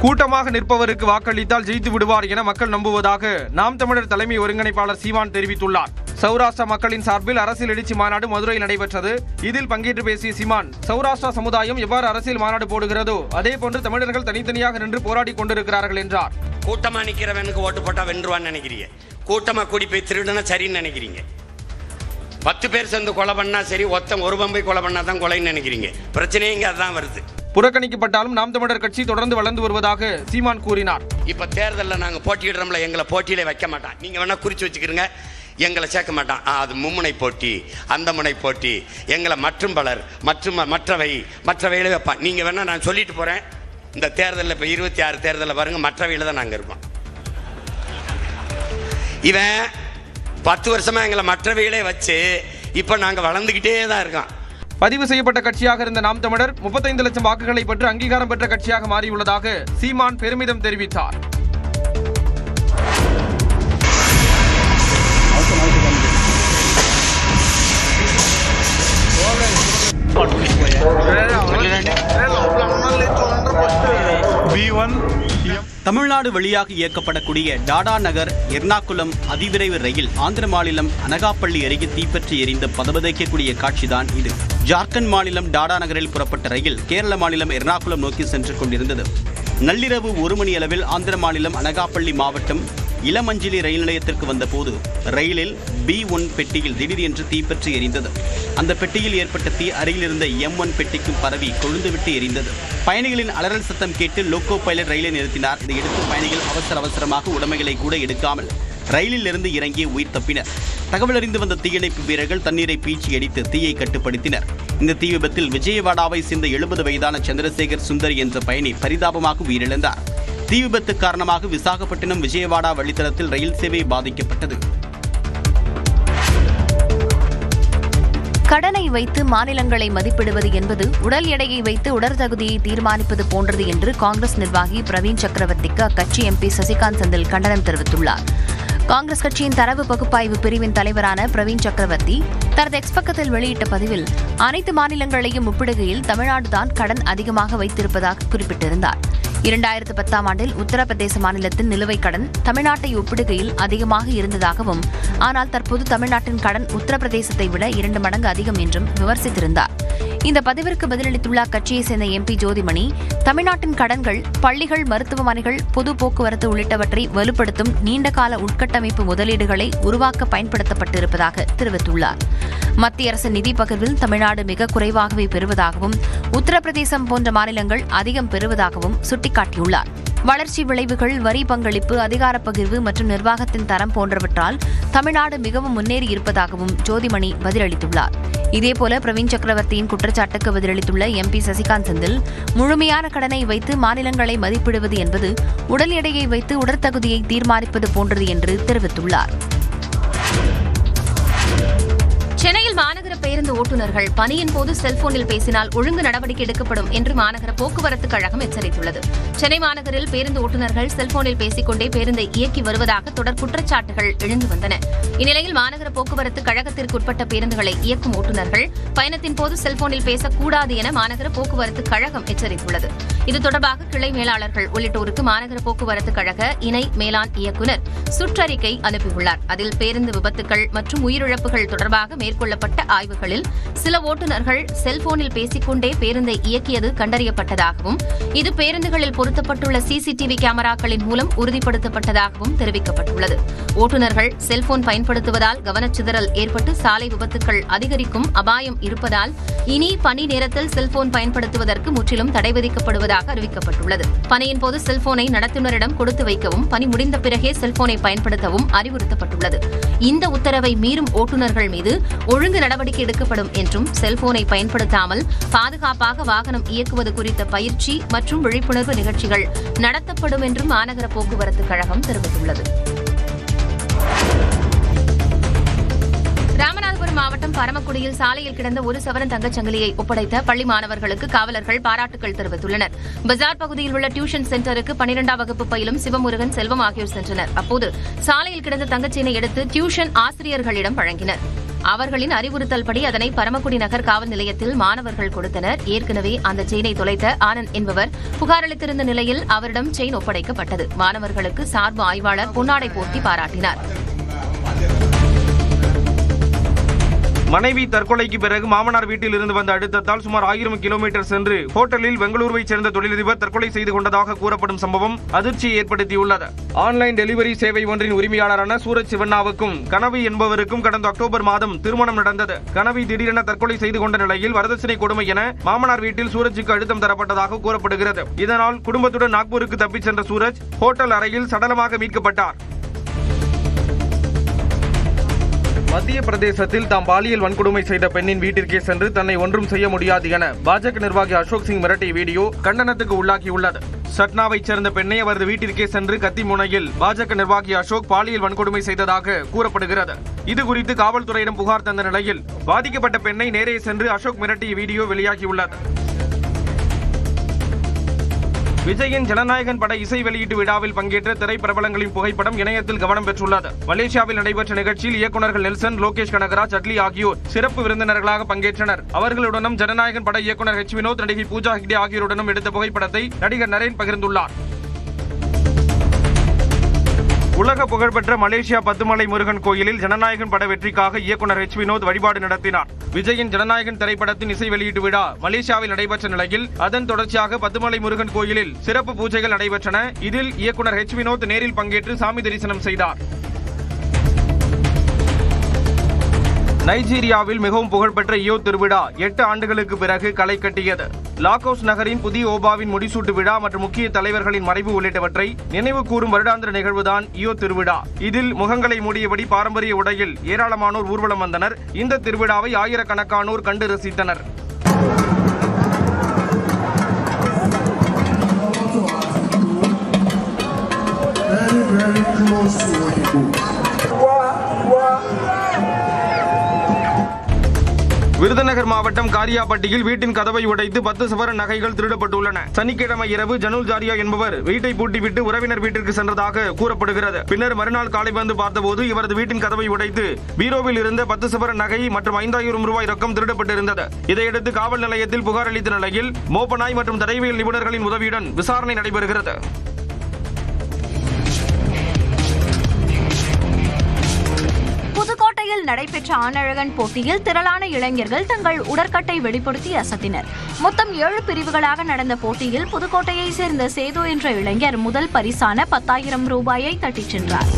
கூட்டமாக நிற்பவருக்கு வாக்களித்தால் ஜெயித்து விடுவார் என மக்கள் நம்புவதாக நாம் தமிழர் தலைமை ஒருங்கிணைப்பாளர் சீமான் தெரிவித்துள்ளார். சௌராஷ்டிரா மக்களின் சார்பில் அரசியல் எழுச்சி மாநாடு மதுரையில் நடைபெற்றது. இதில் பங்கேற்று பேசிய சீமான், சௌராஷ்டிரா சமுதாயம் எவ்வாறு அரசியல் மாநாடு போடுகிறதோ அதே போன்று தமிழர்கள் தனித்தனியாக நின்று போராடி கொண்டிருக்கிறார்கள் என்றார். கூட்டமா நிக்கிறவனுக்கு ஓட்டு போட்டா வென்றுவான்னு நினைக்கிறீங்க, கூட்டமா கூடி போய் திருடுனா சரின்னு நினைக்கிறீங்க. 10 பேர் சேர்ந்து கொலை பண்ணா சரி, ஒரு பம்பை கொலை பண்ணா தான் கொலைன்னு நினைக்கிறீங்க. பிரச்சனையே இங்க அதான் வருது. புறக்கணிக்கப்பட்டாலும் நாம் தமிழர் கட்சி தொடர்ந்து வளர்ந்து வருவதாக சீமான் கூறினார். இப்ப தேர்தலில் நாங்க போட்டியிடுறோம்ல, எங்களை போட்டியிலே வைக்க மாட்டான். நீங்க வேணா குறிச்சு வச்சுக்கிறீங்க, எங்களை சேர்க்க மாட்டான். அது மும்முனை போட்டி, அந்த முனை போட்டி, எங்களை மற்றும் பலர் மற்றவையில வைப்பான். நீங்க வேணா நான் சொல்லிட்டு போறேன், இந்த தேர்தலில் இப்ப 26 தேர்தலில் பாருங்க, மற்றவையில தான் நாங்க இருப்போம். இவன் 10 வருஷமா எங்களை மற்றவையிலே வச்சு இப்ப நாங்க வளர்ந்துகிட்டே தான் இருக்கோம். பதிவு செய்யப்பட்ட கட்சியாக இருந்த நாம் தமிழர் 35 லட்சம் வாக்குகளை பெற்று அங்கீகாரம் பெற்ற கட்சியாக மாறியுள்ளதாக சீமான் பெருமிதம் தெரிவித்தார். தமிழ்நாடு வழியாக இயக்கப்படக்கூடிய டாடா நகர் எர்ணாகுளம் அதிவிரைவு ரயில் ஆந்திர மாநிலம் அனகாப்பள்ளி அருகே தீப்பற்றி எரிந்து பதபதைக்கக்கூடிய காட்சிதான் இது. ஜார்க்கண்ட் மாநிலம் டாடா நகரில் புறப்பட்ட ரயில் கேரள மாநிலம் எர்ணாகுளம் நோக்கி சென்று கொண்டிருந்தது. நள்ளிரவு 1 மணி அளவில் ஆந்திர மாநிலம் அனகாப்பள்ளி மாவட்டம் இளமஞ்சிலி ரயில் நிலையத்திற்கு வந்தபோது ரயிலில் B1 பெட்டியில் திடீரென்று தீப்பற்றி எரிந்தது. அந்த பெட்டியில் ஏற்பட்ட தீ அருகில் இருந்த M1 பெட்டிக்கும் பரவி கொழுந்துவிட்டு எரிந்தது. பயணிகளின் அலறல் சத்தம் கேட்டு லோக்கோ பைலட் ரயிலை நிறுத்தினார். இதையடுத்து பயணிகள் அவசரமாக உடைமைகளை கூட எடுக்காமல் ரயிலில் இருந்து இறங்கி உயிர் தப்பினர். தகவல் அறிந்து வந்த தீயணைப்பு வீரர்கள் தண்ணீரை பீச்சி அடித்து தீயை கட்டுப்படுத்தினர். இந்த தீ விபத்தில் விஜயவாடாவை சேர்ந்த 70 வயதான சந்திரசேகர் சுந்தரி என்ற பயணி பரிதாபமாக உயிரிழந்தார். தீ விபத்து காரணமாக விசாகப்பட்டினம் விஜயவாடா வழித்தடத்தில் ரயில் சேவை பாதிக்கப்பட்டது. கடனை வைத்து மாநிலங்களை மதிப்பிடுவது என்பது உடல் எடையை வைத்து உடற்தகுதியை தீர்மானிப்பது போன்றது என்று காங்கிரஸ் நிர்வாகி பிரவீன் சக்கரவர்த்திக்கு அக்கட்சி MP சசிகாந்த் செந்தில் கண்டனம் தெரிவித்துள்ளார். காங்கிரஸ் கட்சியின் தரவு பகுப்பாய்வு பிரிவின் தலைவரான பிரவீன் சக்கரவர்த்தி தனது எக்ஸ் பக்கத்தில் வெளியிட்ட பதிவில் அனைத்து மாநிலங்களையும் ஒப்பிடுகையில் தமிழ்நாடுதான் கடன் அதிகமாக வைத்திருப்பதாக குறிப்பிட்டிருந்தார். 2010ஆம் ஆண்டில் உத்தரப்பிரதேச மாநிலத்தின் நிலுவைக் கடன் தமிழ்நாட்டை ஒப்பிடுகையில் அதிகமாக இருந்ததாகவும், ஆனால் தற்போது தமிழ்நாட்டின் கடன் உத்தரப்பிரதேசத்தை விட 2 மடங்கு அதிகம் என்றும் விமர்சித்திருந்தார். இந்த பதிவிற்கு பதிலளித்துள்ள அக்கட்சியைச் சேர்ந்த MP ஜோதிமணி, தமிழ்நாட்டின் கடன்கள் பள்ளிகள், மருத்துவமனைகள், பொது போக்குவரத்து உள்ளிட்டவற்றை வலுப்படுத்தும் நீண்டகால உட்கட்டமைப்பு முதலீடுகளை உருவாக்க பயன்படுத்தப்பட்டிருப்பதாக தெரிவித்துள்ளார். மத்திய அரசின் நிதி பகிர்வில் தமிழ்நாடு மிக குறைவாகவே பெறுவதாகவும், உத்தரப்பிரதேசம் போன்ற மாநிலங்கள் அதிகம் பெறுவதாகவும் சுட்டிக்காட்டியுள்ளார். வளர்ச்சி விளைவுகள், வரி பங்களிப்பு, அதிகார பகிர்வு மற்றும் நிர்வாகத்தின் தரம் போன்றவற்றால் தமிழ்நாடு மிகவும் முன்னேறி இருப்பதாகவும் ஜோதிமணி பதிலளித்துள்ளார். இதேபோல பிரவீன் சக்கரவர்த்தியின் குற்றச்சாட்டுக்கு பதிலளித்துள்ள MP சசிகாந்த் செந்தில், முழுமையான கடனை வைத்து மாநிலங்களை மதிப்பிடுவது என்பது உடல் எடையை வைத்து உடற்தகுதியை தீர்மானிப்பது போன்றது என்று தெரிவித்துள்ளார். சென்னையில் மாநகர பேருந்து ஓட்டுநர்கள் பணியின் போது செல்போனில் பேசினால் ஒழுங்கு நடவடிக்கை எடுக்கப்படும் என்று மாநகர போக்குவரத்து கழகம் எச்சரித்துள்ளது. சென்னை மாநகரில் பேருந்து ஓட்டுநர்கள் செல்போனில் பேசிக்கொண்டே பேருந்தை இயக்கி வருவதாக தொடர் குற்றச்சாட்டுகள் எழுந்து வந்தன. இந்நிலையில் மாநகர போக்குவரத்து கழகத்திற்கு உட்பட்ட பேருந்துகளை இயக்கும் ஓட்டுநர்கள் பயணத்தின் போது செல்போனில் பேசக்கூடாது என மாநகர போக்குவரத்து கழகம் எச்சரித்துள்ளது. இது தொடர்பாக கிளை மேலாளர்கள் உள்ளிட்டோருக்கு மாநகர போக்குவரத்து கழக இணை மேலாண் இயக்குநர் சுற்றறிக்கை அனுப்பியுள்ளார். அதில் பேருந்து விபத்துகள் மற்றும் உயிரிழப்புகள் தொடர்பாக மேற்கொள்ளப்பட்ட ஆய்வுகளில் சில ஓட்டுநர்கள் செல்போனில் பேசிக்கொண்டே பேருந்தை இயக்கியது கண்டறியப்பட்டதாகவும், இது பேருந்துகளில் பொருத்தப்பட்டுள்ள CCTV கேமராக்களின் மூலம் உறுதிப்படுத்தப்பட்டதாகவும் தெரிவிக்கப்பட்டுள்ளது. ஓட்டுநர்கள் செல்போன் பயன்படுத்துவதால் கவனச்சிதறல் ஏற்பட்டு சாலை விபத்துகள் அதிகரிக்கும் அபாயம் இருப்பதால் இனி பணி நேரத்தில் செல்போன் பயன்படுத்துவதற்கு முற்றிலும் தடை விதிக்கப்படுவதாக அறிவிக்கப்பட்டுள்ளது. பணியின் போது செல்போனை நடத்துனரிடம் கொடுத்து வைக்கவும், பணி முடிந்த பிறகே செல்போனை பயன்படுத்தவும் அறிவுறுத்தப்பட்டுள்ளது. இந்த உத்தரவை மீறும் ஓட்டுநர்கள் மீது ஒழுங்கு நடவடிக்கை எடுக்கப்படும் என்றும், செல்போனை பயன்படுத்தாமல் பாதுகாப்பாக வாகனம் இயக்குவது குறித்த பயிற்சி மற்றும் விழிப்புணர்வு நிகழ்ச்சிகள் நடத்தப்படும் என்றும் மாநகர போக்குவரத்து கழகம் தெரிவித்துள்ளது. ராமநாதபுரம் மாவட்டம் மாவட்டம் பரமக்குடியில் சாலையில் கிடந்த 1 சவரன் தங்கச் சங்கிலியை ஒப்படைத்த பள்ளி மாணவர்களுக்கு காவலர்கள் பாராட்டுகள் தெரிவித்துள்ளனர். பஜார் பகுதியில் உள்ள டியூஷன் சென்டருக்கு 12ஆம் வகுப்பு பயிலும் சிவமுருகன், செல்வம் ஆகியோர் சென்றனர். அப்போது சாலையில் கிடந்த தங்கச்செயினை எடுத்து டியூஷன் ஆசிரியர்களிடம் வழங்கினர். அவர்களின் அறிவுறுத்தல்படி அதனை பரமக்குடி நகர் காவல் நிலையத்தில் மாணவர்கள் கொடுத்தனர். ஏற்கனவே அந்த செயினை தொலைத்த ஆனந்த் என்பவர் புகார் அளித்திருந்த நிலையில் அவரிடம் செயின் ஒப்படைக்கப்பட்டது. மாணவர்களுக்கு சார்பு ஆய்வாளர் பொன்னாடை போர்த்தி பாராட்டினார். மனைவி தற்கொலைக்கு பிறகு மாமனார் வீட்டில் இருந்து வந்த அழுத்தத்தால் சுமார் 1000 கிலோமீட்டர் சென்று ஹோட்டலில் பெங்களூருவைச் சேர்ந்த தொழிலதிபர் தற்கொலை செய்து கொண்டதாக கூறப்படும் சம்பவம் அதிர்ச்சியை ஏற்படுத்தியுள்ளது. ஆன்லைன் டெலிவரி சேவை ஒன்றின் உரிமையாளரான சூரஜ் சிவண்ணாவுக்கும் கனவி என்பவருக்கும் கடந்த அக்டோபர் மாதம் திருமணம் நடந்தது. கனவி திடீரென தற்கொலை செய்து கொண்ட நிலையில் வரதட்சணை கொடுமை என மாமனார் வீட்டில் சூரஜுக்கு அழுத்தம் தரப்பட்டதாக கூறப்படுகிறது. இதனால் குடும்பத்துடன் நாக்பூருக்கு தப்பிச் சென்ற சூரஜ் ஹோட்டல் அறையில் சடலமாக மீட்கப்பட்டார். மத்திய பிரதேசத்தில் தாம் பாலியல் வன்கொடுமை செய்த பெண்ணின் வீட்டிற்கே சென்று தன்னை ஒன்றும் செய்ய முடியாது என பாஜக நிர்வாகி அசோக் சிங் மிரட்டிய வீடியோ கண்டனத்துக்கு உள்ளாகியுள்ளது. சட்னாவைச் சேர்ந்த பெண்ணை அவரது வீட்டிற்கே சென்று கத்தி முனையில் பாஜக நிர்வாகி அசோக் பாலியல் வன்கொடுமை செய்ததாக கூறப்படுகிறது. இதுகுறித்து காவல்துறையிடம் புகார் தந்த நிலையில் பாதிக்கப்பட்ட பெண்ணை நேரே சென்று அசோக் மிரட்டிய வீடியோ வெளியாகியுள்ளது. விஜயின் ஜனநாயகன் பட இசை வெளியீட்டு விழாவில் பங்கேற்ற திரைப்பிரபலங்களின் புகைப்படம் இணையத்தில் கவனம் பெற்றுள்ளது. மலேசியாவில் நடைபெற்ற நிகழ்ச்சியில் இயக்குநர்கள் நெல்சன், லோகேஷ் கனகராஜ், அட்லி ஆகியோர் சிறப்பு விருந்தினர்களாக பங்கேற்றனர். அவர்களுடனும் ஜனநாயகன் பட இயக்குநர் H. வினோத், நடிகை பூஜா ஹெக்டே ஆகியோருடனும் எடுத்த புகைப்படத்தை நடிகர் நரேன் பகிர்ந்துள்ளார். உலக புகழ்பெற்ற மலேசியா பத்துமலை முருகன் கோயிலில் ஜனநாயகன் பட வெற்றிக்காக இயக்குநர் H. வினோத் வழிபாடு நடத்தினார். விஜயின் ஜனநாயகன் திரைப்படத்தின் இசை வெளியீட்டு விழா மலேசியாவில் நடைபெற்ற நிலையில் அதன் தொடர்ச்சியாக பத்துமலை முருகன் கோயிலில் சிறப்பு பூஜைகள் நடைபெற்றன. இதில் இயக்குநர் H. வினோத் நேரில் பங்கேற்று சாமி தரிசனம் செய்தார். நைஜீரியாவில் மிகவும் புகழ்பெற்ற ஈயோ திருவிழா 8 ஆண்டுகளுக்கு பிறகு களை கட்டியது. லாகோஸ் நகரின் புதிய ஓபாவின் முடிசூட்டு விழா மற்றும் முக்கிய தலைவர்களின் மறைவு உள்ளிட்டவற்றை நினைவு கூறும் வருடாந்திர நிகழ்வுதான் ஈயோ திருவிழா. இதில் முகங்களை மூடியபடி பாரம்பரிய உடையில் ஏராளமானோர் ஊர்வலம் வந்தனர். இந்த திருவிழாவை ஆயிரக்கணக்கானோர் கண்டு ரசித்தனர். விருதுநகர் மாவட்டம் காரியாபட்டியில் வீட்டின் கதவை உடைத்து 10 சவரன் நகைகள் திருடப்பட்டுள்ளன. சனிக்கிழமை இரவு ஜனுல் ஜாரியா என்பவர் வீட்டை பூட்டிவிட்டு உறவினர் வீட்டிற்கு சென்றதாக கூறப்படுகிறது. பின்னர் மறுநாள் காலை வந்து பார்த்தபோது இவரது வீட்டின் கதவை உடைத்து பீரோவில் இருந்த 10 சவரன் நகை மற்றும் 5000 ரூபாய் ரொக்கம் திருடப்பட்டிருந்தது. இதையடுத்து காவல் நிலையத்தில் புகார் அளித்த நிலையில் மோப்பநாய் மற்றும் தடயவியல் நிபுணர்களின் உதவியுடன் விசாரணை நடைபெறுகிறது. புதுக்கோட்டையில் நடைபெற்ற ஆணழகன் போட்டியில் திரளான இளைஞர்கள் தங்கள் உடற்கட்டை வெளிப்படுத்தி அசத்தினர். மொத்தம் 7 பிரிவுகளாக நடந்த போட்டியில் புதுக்கோட்டையை சேர்ந்த சேது என்ற இளைஞர் முதல் பரிசான 10,000 ரூபாயை தட்டிச் சென்றார்.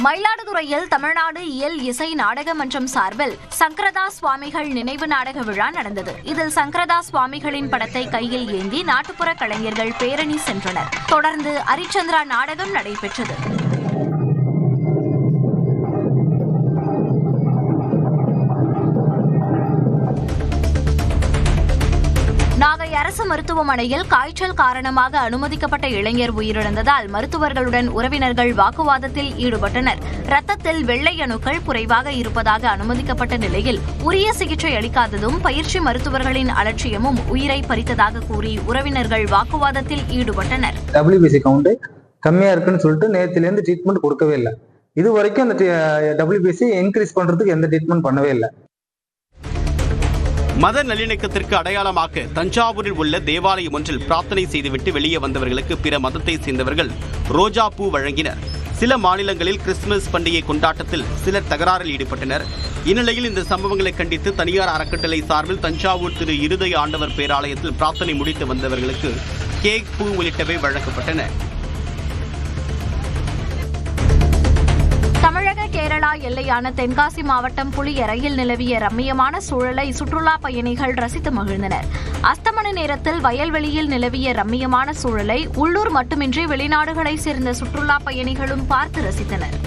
மயிலாடுதுறையில் தமிழ்நாடு இயல் இசை நாடக மன்றம் சார்பில் சங்கரதாஸ் சுவாமிகள் நினைவு நாடக விழா நடந்தது. இதில் சங்கரதாஸ் சுவாமிகளின் படத்தை கையில் ஏந்தி நாட்டுப்புற கலைஞர்கள் பேரணி சென்றனர். தொடர்ந்து அரிச்சந்திரா நாடகம் நடைபெற்றது. நாகை அரசு மருத்துவமனையில் காய்ச்சல் காரணமாக அனுமதிக்கப்பட்ட இளைஞர் உயிரிழந்ததால் மருத்துவர்களுடன் உறவினர்கள் வாக்குவாதத்தில் ஈடுபட்டனர். ரத்தத்தில் வெள்ளை அணுக்கள் குறைவாக இருப்பதாக அனுமதிக்கப்பட்ட நிலையில் உரிய சிகிச்சை அளிக்காததும் பயிற்சி மருத்துவர்களின் அலட்சியமும் உயிரை பறித்ததாக கூறி உறவினர்கள் வாக்குவாதத்தில் ஈடுபட்டனர். WBC கவுண்ட் கம்மியா இருக்குன்னு சொல்லிட்டு நேரத்திலேருந்து ட்ரீட்மெண்ட் கொடுக்கவே இல்லை. இது வரைக்கும் அந்த WBC இன்க்ரீஸ் பண்றதுக்கு எந்த ட்ரீட்மெண்ட் பண்ணவே இல்லை. மத நல்லிணக்கத்திற்கு அடையாளமாக தஞ்சாவூரில் உள்ள தேவாலயம் ஒன்றில் பிரார்த்தனை செய்துவிட்டு வெளியே வந்தவர்களுக்கு பிற மதத்தை சேர்ந்தவர்கள் ரோஜா பூ வழங்கினர். சில மாநிலங்களில் கிறிஸ்துமஸ் பண்டிகை கொண்டாட்டத்தில் சிலர் தகராறில் ஈடுபட்டனர். இந்நிலையில் இந்த சம்பவங்களை கண்டித்து தனியார் அறக்கட்டளை சார்பில் தஞ்சாவூர் திரு இருதய ஆண்டவர் பேராலயத்தில் பிரார்த்தனை முடித்து வந்தவர்களுக்கு கேக், பூ உள்ளிட்டவை வழங்கப்பட்டன. தமிழக கேரளா எல்லையான தென்காசி மாவட்டம் புளியரையில் நிலவிய ரம்மியமான சூழலை சுற்றுலா பயணிகள் ரசித்து மகிழ்ந்தனர். அஸ்தமன நேரத்தில் வயல்வெளியில் நிலவிய ரம்மியமான சூழலை உள்ளூர் மட்டுமின்றி வெளிநாடுகளைச் சேர்ந்த சுற்றுலா பயணிகளும் பார்த்து ரசித்தனர்.